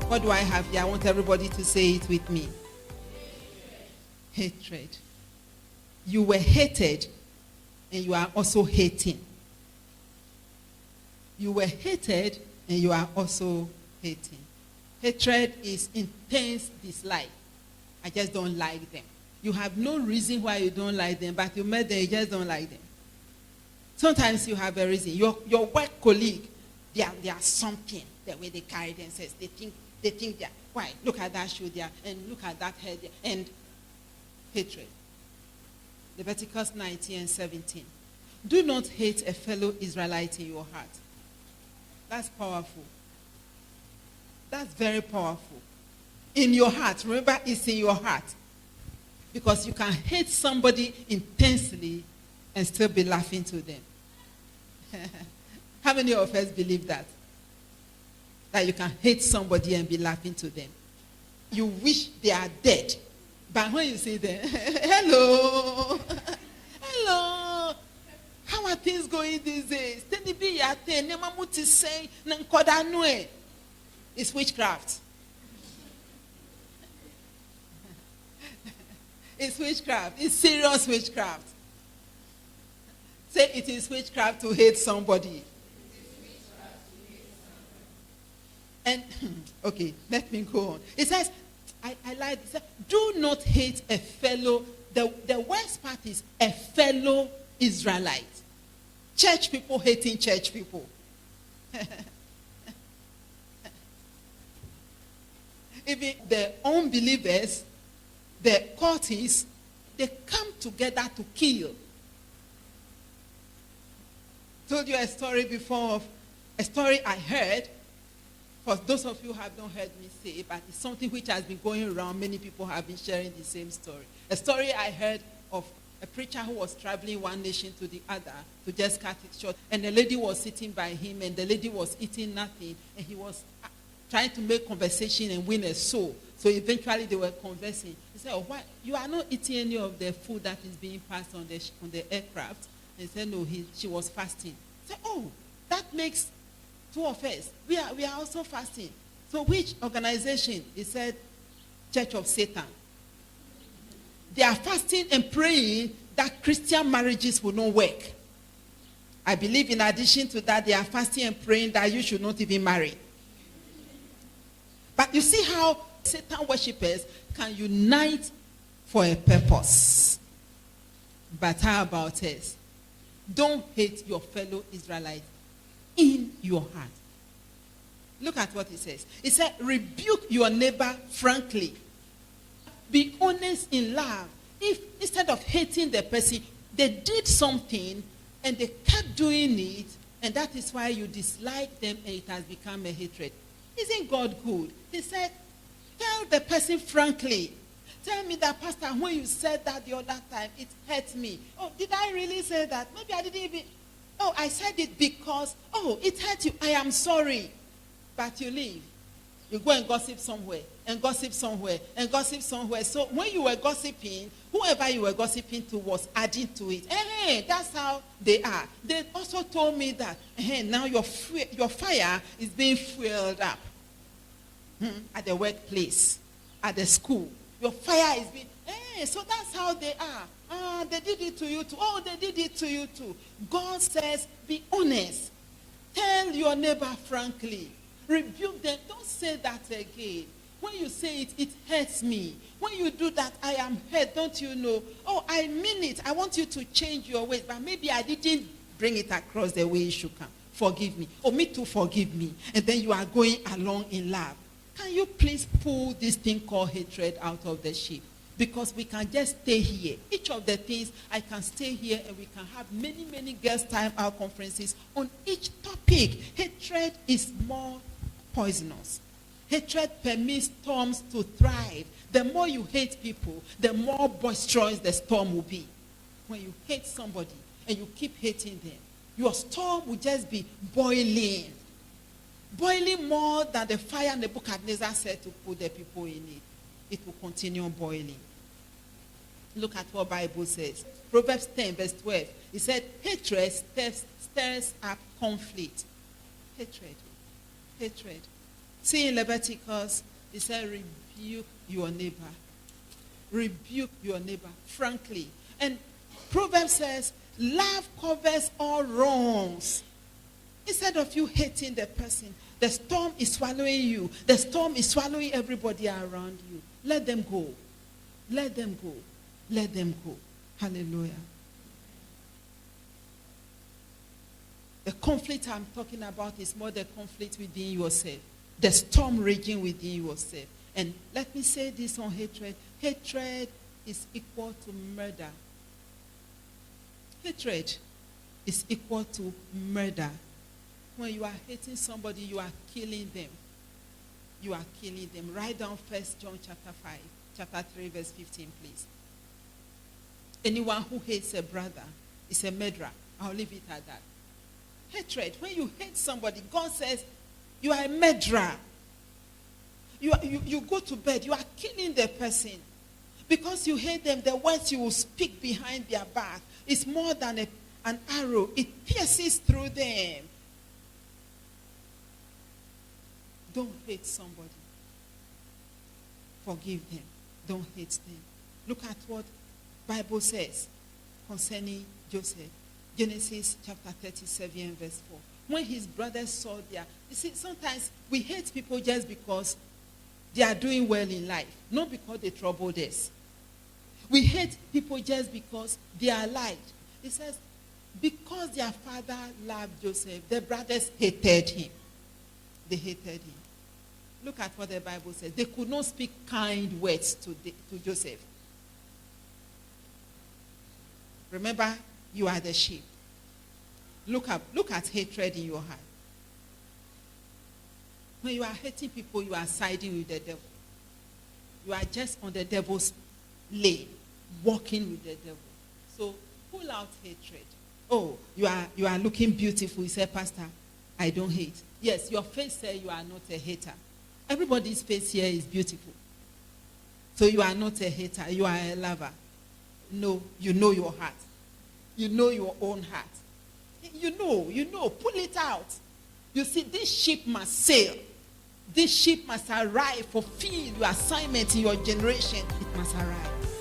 What do I have here? I want everybody to say it with me. Hatred. You were hated, and you are also hating. You were hated, and you are also hating. Hatred is intense dislike. I just don't like them. You have no reason why you don't like them, but you met them, you just don't like them. Sometimes you have a reason. Your work colleague, they are something, the way they carry themselves. They think they're, why? Look at that shoe there, and look at that head there, and hatred. Leviticus 19 and 17. Do not hate a fellow Israelite in your heart. That's powerful. That's very powerful. In your heart. Remember, it's in your heart. Because you can hate somebody intensely and still be laughing to them. How many of us believe that? That you can hate somebody and be laughing to them. You wish they are dead. But when you see them, hello, hello, how are things going these days? It's witchcraft. It's witchcraft. It's serious witchcraft. Say it is witchcraft to hate somebody. And, okay, let me go on. It says, I like this. Do not hate a fellow, the worst part is a fellow Israelite. Church people hating church people. Even the unbelievers, the Karteys, they come together to kill. Told you a story before of a story I heard. For those of you who have not heard me say, but it's something which has been going around. Many people have been sharing the same story. A story I heard of a preacher who was traveling one nation to the other, to just cut it short. And the lady was sitting by him, and the lady was eating nothing. And he was trying to make conversation and win a soul. So eventually they were conversing. He said, oh, why? You are not eating any of the food that is being passed on the aircraft? And he said, no, she was fasting. He said, oh, that makes two of us. We are also fasting. So which organization? He said, Church of Satan. They are fasting and praying that Christian marriages will not work. I believe in addition to that, they are fasting and praying that you should not even marry. But you see how Satan worshippers can unite for a purpose. But how about us? Don't hate your fellow Israelites in your heart. Look at what it says. It said, rebuke your neighbor frankly. Be honest in love. If instead of hating the person, they did something and they kept doing it, and that is why you dislike them and it has become a hatred. Isn't God good? He said, tell the person frankly. Tell me that, Pastor, when you said that the other time, it hurt me. Oh, did I really say that? Maybe I didn't even. Oh, I said it because, oh, it hurt you. I am sorry. But you leave. You go and gossip somewhere, and gossip somewhere, and gossip somewhere. So when you were gossiping, whoever you were gossiping to was adding to it. Hey, that's how they are. They also told me that, hey, now your fire is being fueled up. At the workplace, at the school. Your fire is being, hey, so that's how they are. They did it to you too. Oh, they did it to you too. God says, be honest. Tell your neighbor frankly. Rebuke them. Don't say that again. When you say it, it hurts me. When you do that, I am hurt. Don't you know? Oh, I mean it. I want you to change your ways. But maybe I didn't bring it across the way it should come. Forgive me. Oh, me too, forgive me. And then you are going along in love. Can you please pull this thing called hatred out of the ship? Because we can just stay here. Each of the things, I can stay here and we can have many, many girls' time out conferences on each topic. Hatred is more poisonous. Hatred permits storms to thrive. The more you hate people, the more boisterous the storm will be. When you hate somebody and you keep hating them, your storm will just be boiling. Boiling more than the fire Nebuchadnezzar said to put the people in it. It will continue boiling. Look at what Bible says. Proverbs 10 verse 12. It said, hatred stirs up conflict. Hatred. Hatred. See in Leviticus, it said, rebuke your neighbor. Rebuke your neighbor, frankly. And Proverbs says, love covers all wrongs. Instead of you hating the person, the storm is swallowing you. The storm is swallowing everybody around you. Let them go. Let them go. Let them go. Hallelujah. The conflict I'm talking about is more the conflict within yourself. The storm raging within yourself. And let me say this on hatred. Hatred is equal to murder. Hatred is equal to murder. When you are hating somebody, you are killing them. You are killing them. Write down 1 John chapter 3, verse 15, please. Anyone who hates a brother is a murderer. I'll leave it at that. Hatred. When you hate somebody, God says, you are a murderer. You go to bed, you are killing the person. Because you hate them, the words you will speak behind their back is more than an arrow. It pierces through them. Don't hate somebody. Forgive them. Don't hate them. Look at what Bible says concerning Joseph. Genesis chapter 37 verse 4. When his brothers saw you see, sometimes we hate people just because they are doing well in life, not because they troubled us. We hate people just because they are liked. It says, because their father loved Joseph, the brothers hated him. They hated him. Look at what the Bible says. They could not speak kind words to Joseph. Remember, you are the sheep. Look at hatred in your heart. When you are hating people, you are siding with the devil. You are just on the devil's lane, walking with the devil. So pull out hatred. Oh, you are looking beautiful. You say, Pastor, I don't hate. Yes, your face says you are not a hater. Everybody's face here is beautiful. So you are not a hater. You are a lover. No, you know your heart. You know your own heart. You know. Pull it out. You see, this ship must sail. This ship must arrive, fulfill your assignment in your generation. It must arrive.